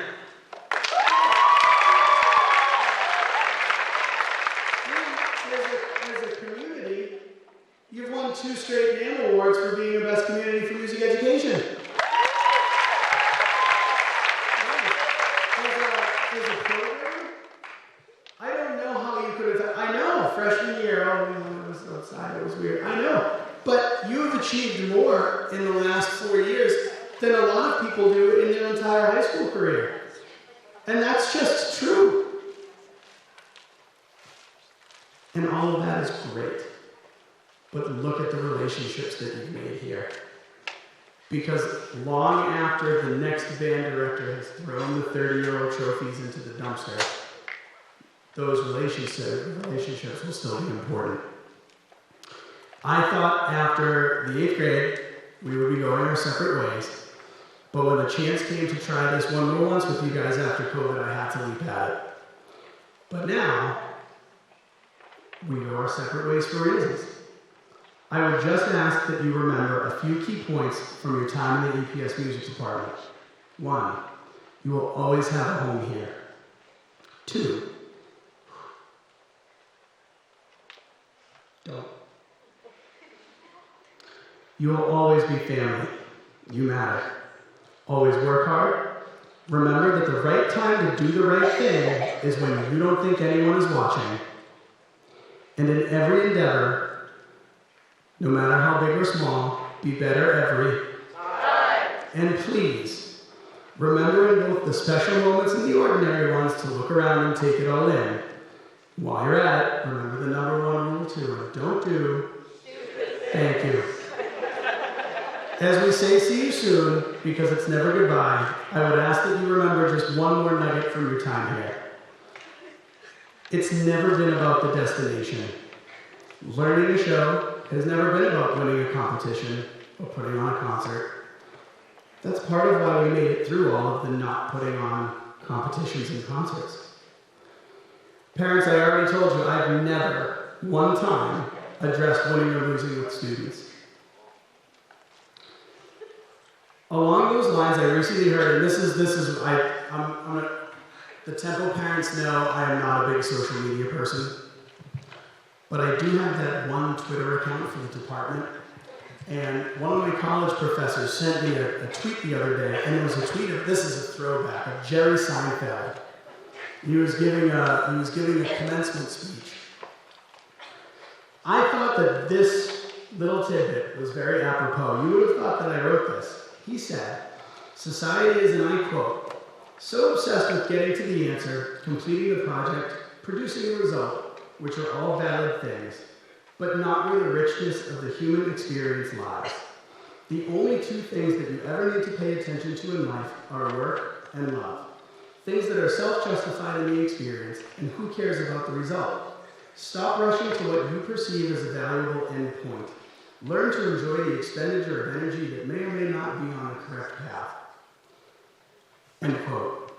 Speaker 6: As a community, you've won 2 straight NAM awards for being the best community for music education. As a program, I don't know how you could have, I know, freshman year, it was outside, it was weird, I know. But you have achieved more in the last 4 years than a lot of people do in their entire high school career. And that's just true. And all of that is great. But look at the relationships that you've made here. Because long after the next band director has thrown the 30-year-old trophies into the dumpster, those relationships will still be important. I thought after the 8th grade, we would be going our separate ways. But when the chance came to try this one more once with you guys after COVID, I had to leap at it. But now, we go our separate ways for reasons. I would just ask that you remember a few key points from your time in the EPS music department. 1, you will always have a home here. 2, don't. You will always be family. You matter. Always work hard. Remember that the right time to do the right thing is when you don't think anyone is watching. And in every endeavor, no matter how big or small, be better every time. And please, remember in both the special moments and the ordinary ones to look around and take it all in. While you're at it, remember the number 1 rule too, and don't do stupid. Thank you. As we say, see you soon, because it's never goodbye, I would ask that you remember just one more nugget from your time here. It's never been about the destination. Learning a show has never been about winning a competition or putting on a concert. That's part of why we made it through all of the not putting on competitions and concerts. Parents, I already told you I've never, one time, addressed winning or losing with students. Along those lines, I recently heard, and the Temple parents know I am not a big social media person, but I do have that one Twitter account for the department, and one of my college professors sent me a tweet the other day, and it was a tweet of, this is a throwback, of Jerry Seinfeld. He was giving a commencement speech. I thought that this little tidbit was very apropos. You would have thought that I wrote this. He said, society is, and I quote, so obsessed with getting to the answer, completing the project, producing a result, which are all valid things, but not where the richness of the human experience lies. The only 2 things that you ever need to pay attention to in life are work and love. Things that are self-justified in the experience, and who cares about the result? Stop rushing to what you perceive as a valuable end point. Learn to enjoy the expenditure of energy that may or may not be on the correct path. End quote.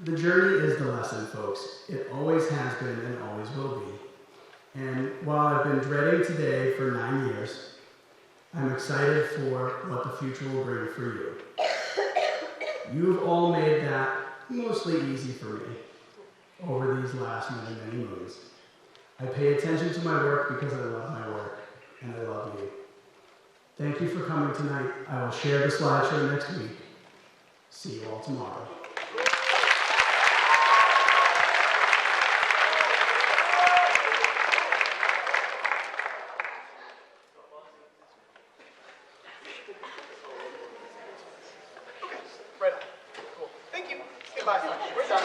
Speaker 6: The journey is the lesson, folks. It always has been and always will be. And while I've been dreading today for 9 years, I'm excited for what the future will bring for you. You've all made that mostly easy for me over these last many moons. I pay attention to my work because I love my work, and I love you. Thank you for coming tonight. I will share the slideshow next week. See you all tomorrow.
Speaker 7: Right on. Cool. Thank you. Goodbye. We're done.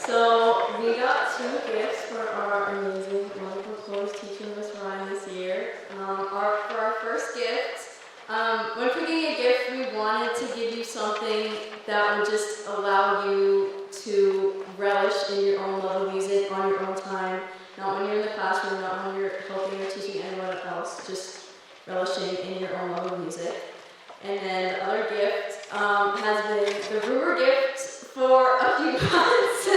Speaker 4: So we got 2 gifts for our amazing, wonderful clothes teacher, Miss Ryan, this year. For our first gift, when picking a gift, we wanted to give you something that would just allow you to relish in your own love of music on your own time, not when you're in the classroom, not when you're helping or teaching anyone else, just relishing in your own love of music. And then the other gift has been the rumor gift for a few months.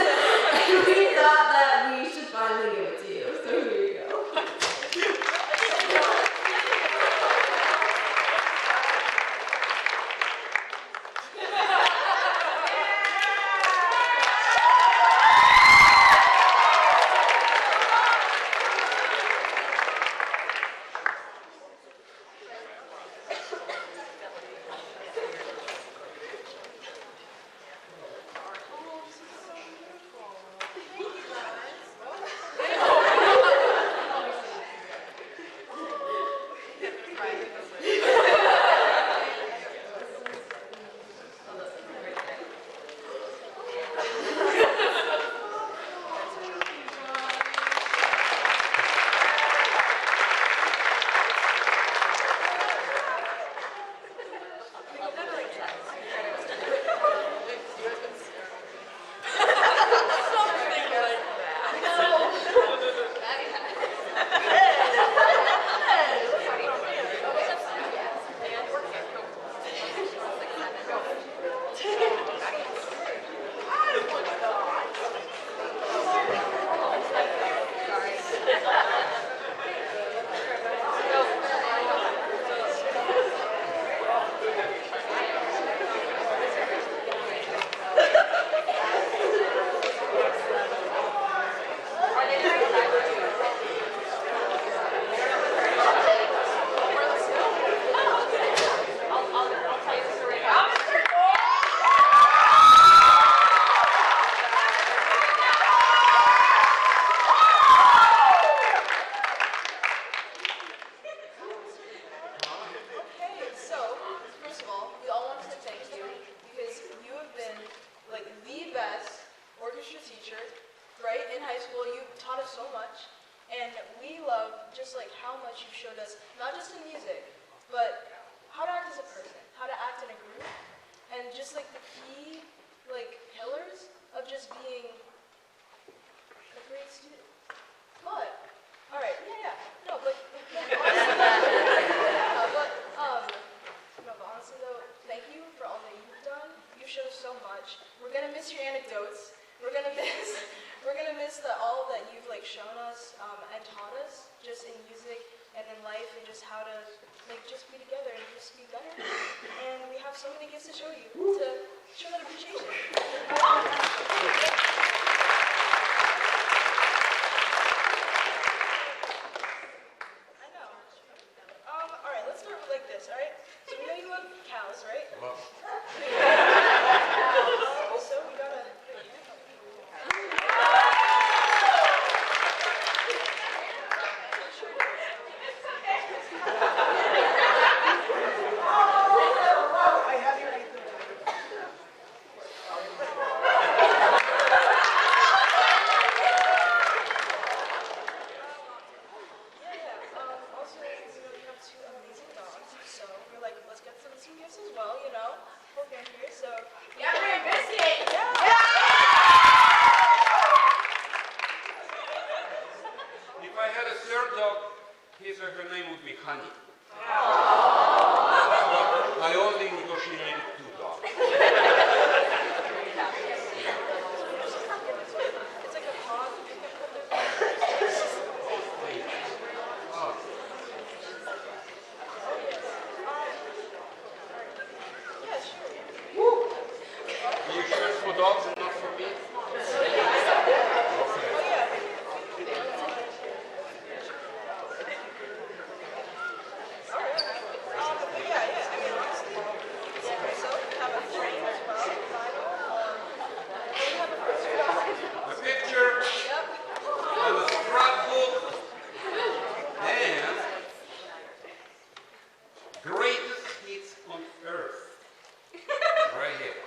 Speaker 8: right? In high school, you taught us so much, and we love just like how much you've showed us, not just in music, but how to act as a person, how to act in a group, and just like the key like pillars of just being a great student. But all right, no, but honestly though, thank you for all that you've done. You've showed us so much. We're gonna miss your anecdotes. We're gonna miss all that you've like shown us and taught us just in music and in life and just how to like just be together and just be better. And we have so many gifts to show you to show that appreciation. I know. All right, let's start with like this. All right. So we know you love cows, right?
Speaker 5: Well,
Speaker 8: So we gotta.
Speaker 7: I have your eighth.
Speaker 8: Also, you have two amazing dogs, so we're like, let's get some gifts as well, you know? Okay, here, so.
Speaker 1: Yeah, we're a biscuit.
Speaker 5: if I had a third dog, his or her name would be Honey. I only negotiated 2 dogs.
Speaker 8: It's like a pod.
Speaker 5: Oh,
Speaker 8: Yeah, sure.
Speaker 5: are you sure it's for dogs and not for me?
Speaker 8: Oh, yeah. Alright. But yeah, I mean, honestly. So, we have a train as well, Bible. We have a first
Speaker 5: A picture
Speaker 8: Yep.
Speaker 5: and a scrapbook and greatest hits on earth. Right here.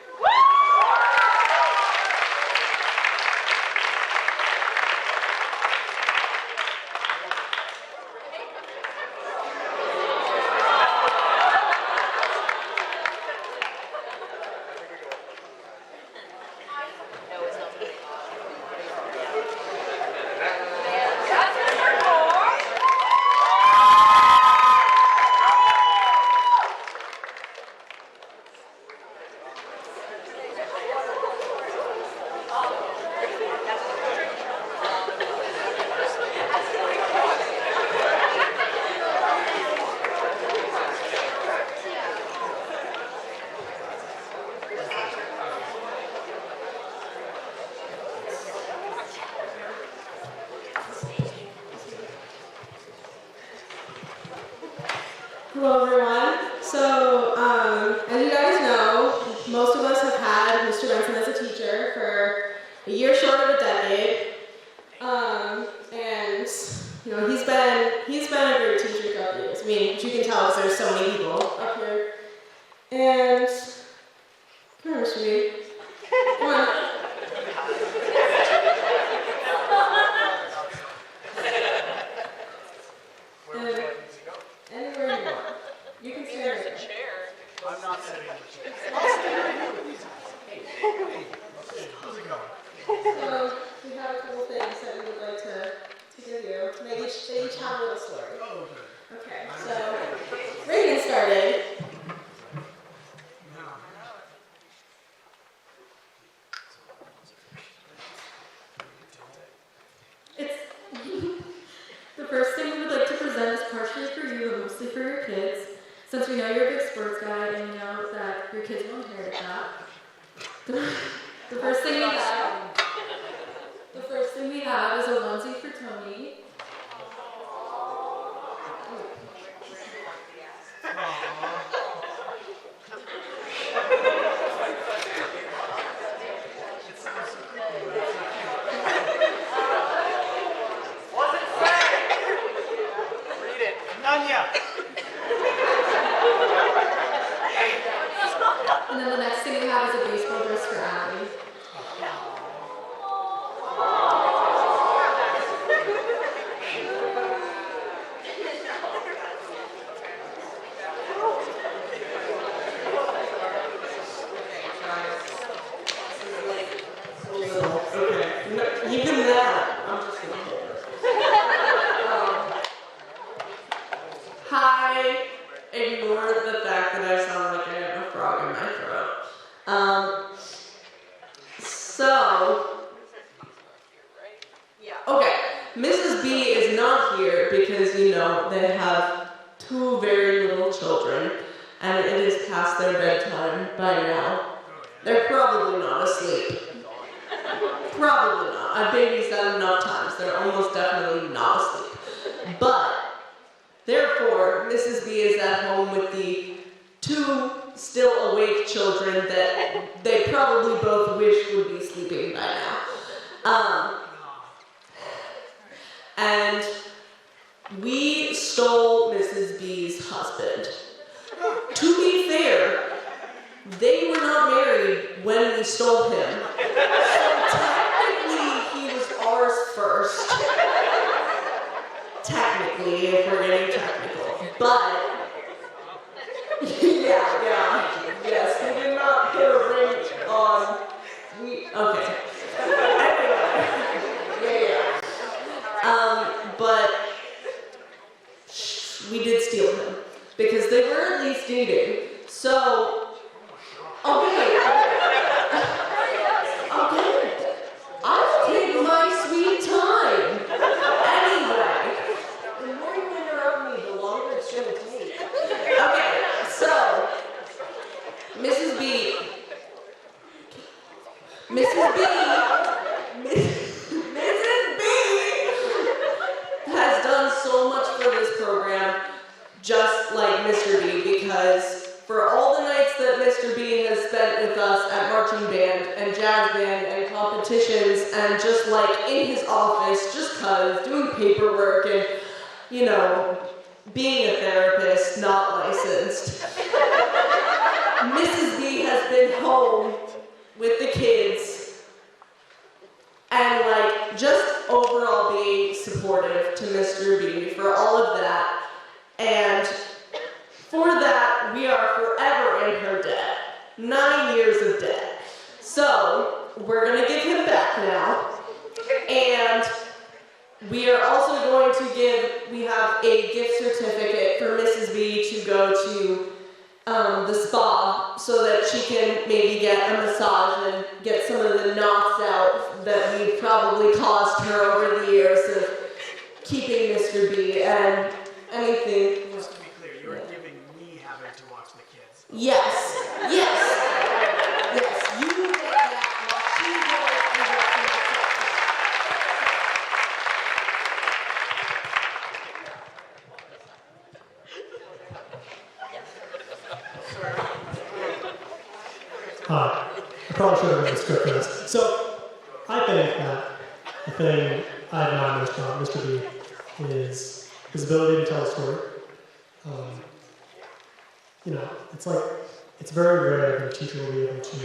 Speaker 4: Hello everyone. So, as you guys know, most of us have had Mr. Benson as a teacher for a year short of a decade. And you know, he's been a great teacher throughout the years. I mean, you can tell because there's so many people up here. And come here, Mr. Reed. Come on. Anywhere you want. You can stand right there.
Speaker 7: I'm not sitting in the chair. I'll stay right here with these. Hey. How's it going?
Speaker 4: So, we have a couple things that we would like to give you. They each have a little story.
Speaker 7: Oh, good.
Speaker 4: Okay, so Reagan started. It's the first thing we would like to present is partially for you, but mostly for your kids. Since we know you're a big sports guy and we know that your kids will inherit that. The first thing we have is a onesie for Tony.
Speaker 7: Read it. None yet.
Speaker 4: And then the next thing we have is a baseball dress for Allie. they have 2 very little children, and it is past their bedtime by now. They're probably not asleep. Probably not. I've babysat them enough times. They're almost definitely not asleep. But, therefore, Mrs. B is at home with the 2 still awake children that they probably both wish would be sleeping by now. And we stole Mrs. B's husband. To be fair, they were not married when we stole him. So technically, he was ours first. Technically, if we're getting technical. But, yes, we did not put a ring on, okay. Anyway, but we did steal him, because they were at least dating. So, okay, I'll take my sweet time. Anyway, the more you interrupt me, the longer it's going to take. Okay, so, Mrs. B has done so much for this program, just like Mr. B, because for all the nights that Mr. B has spent with us at marching band and jazz band and competitions and just like in his office, just cause, doing paperwork and, being a therapist, not licensed. Mrs. B has been home with the kids and just overall being supportive to Mr. B for all of that. And for that, we are forever in her debt. 9 years of debt. So, we're going to give him back now. And we are also going to we have a gift certificate for Mrs. B to go to the spa so that she can maybe get a massage and get some of the knots out that we've probably caused her over the years of keeping Mr. B and anything.
Speaker 7: Just to be clear, you're giving me having to watch the kids.
Speaker 4: Yes. You get that while she goes to
Speaker 6: I probably should have read the script for this. So, I think that the thing I admire most about Mr. B is his ability to tell a story. It's very rare that a teacher will be able to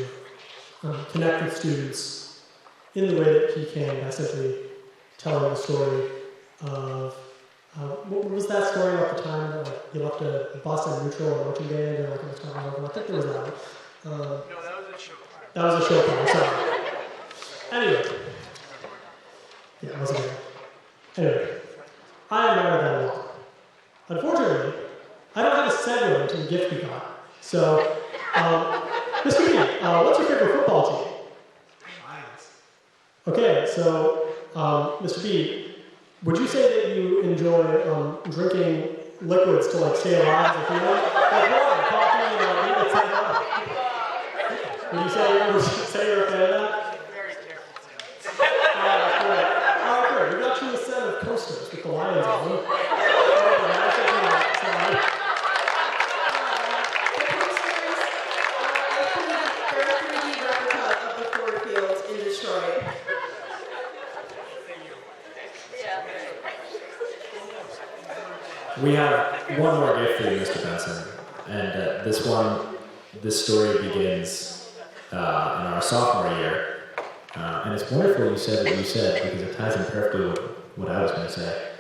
Speaker 6: connect with students in the way that he can by simply telling the story of what was that story about the time that you left a bus at neutral or marching band or it was talking about? I think there was that one.
Speaker 7: No, that was a show.
Speaker 6: That was a show part, sorry. Anyway. Yeah, it was a good one. Anyway. I admire that a lot. Unfortunately, I don't have a segue into the gift we got. So, Mr. B, what's your favorite football team?
Speaker 7: Lions.
Speaker 6: Okay, so, Mr. B, would you say that you enjoy drinking liquids to stay alive as a human? Like water, coffee, etc. Would you say you're a fan of that?
Speaker 7: Very careful, Tim.
Speaker 6: Great. We got you a set of coasters with the lions on them.
Speaker 9: We have one more gift for you, Mr. Benson, and this story begins in our sophomore year, and it's wonderful you said what you said because it ties in perfectly with what I was going to say.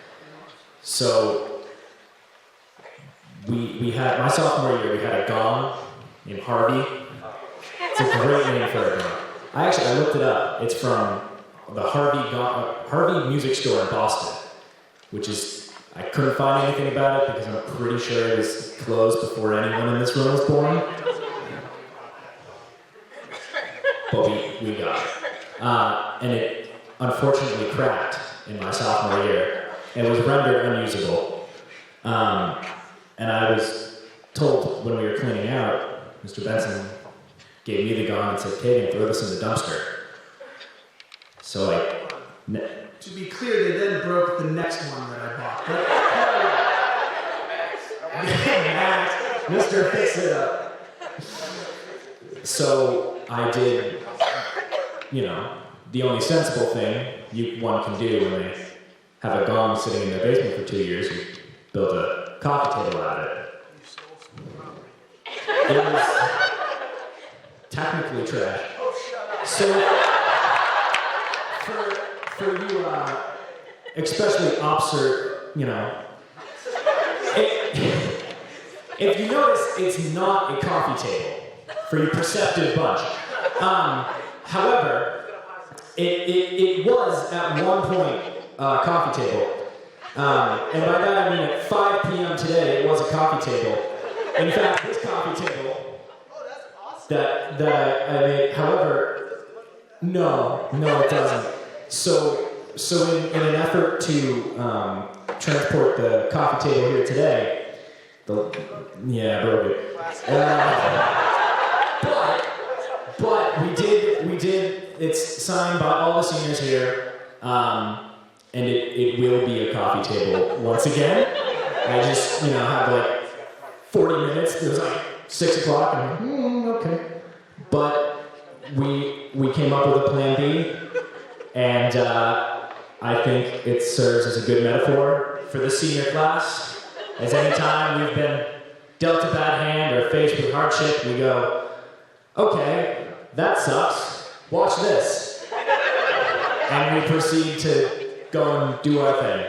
Speaker 9: So, we had, my sophomore year, we had a gong named Harvey. It's a great name for a gong. I looked it up. It's from the Harvey Music Store in Boston, which is, I couldn't find anything about it because I'm pretty sure it was closed before anyone in this room was born. But we got it. And it unfortunately cracked in my sophomore year. And it was rendered unusable. And I was told when we were cleaning out, Mr. Benson gave me the gong and said, "Kagan, throw this in the dumpster." So
Speaker 6: To be clear, they then broke the next one that I bought. But, Max, Mr. Fix It Up. So I did, the only sensible thing one can do when they have a gong sitting in their basement for 2 years, you build a coffee table out of it. It was technically trash. So for you, especially if you notice, it's not a coffee table for your perceptive bunch. However, it was at one point a coffee table. And by that I mean at 5 p.m. today, it was a coffee table. In fact, this coffee table that I made, however, no, it doesn't. So in an effort to transport the coffee table here today, broke it. But we did. It's signed by all the seniors here, and it will be a coffee table once again. I just had like 40 minutes. It was like 6 o'clock, and I'm like, okay. But we came up with a plan B, and I think it serves as a good metaphor for the senior class. As any time we've been dealt a bad hand or faced with hardship, we go, okay, that sucks. Watch this. And we proceed to go and do our thing.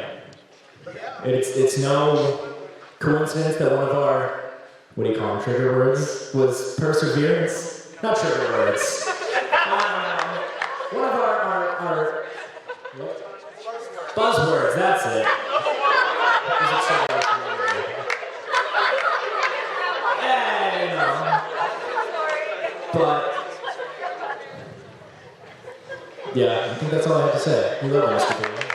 Speaker 6: It's no coincidence that one of our, what do you call them, trigger words, was perseverance. Not trigger words. One of our buzzwords, that's it. But, yeah, I think that's all I have to say. We love you, Mr. Bailey.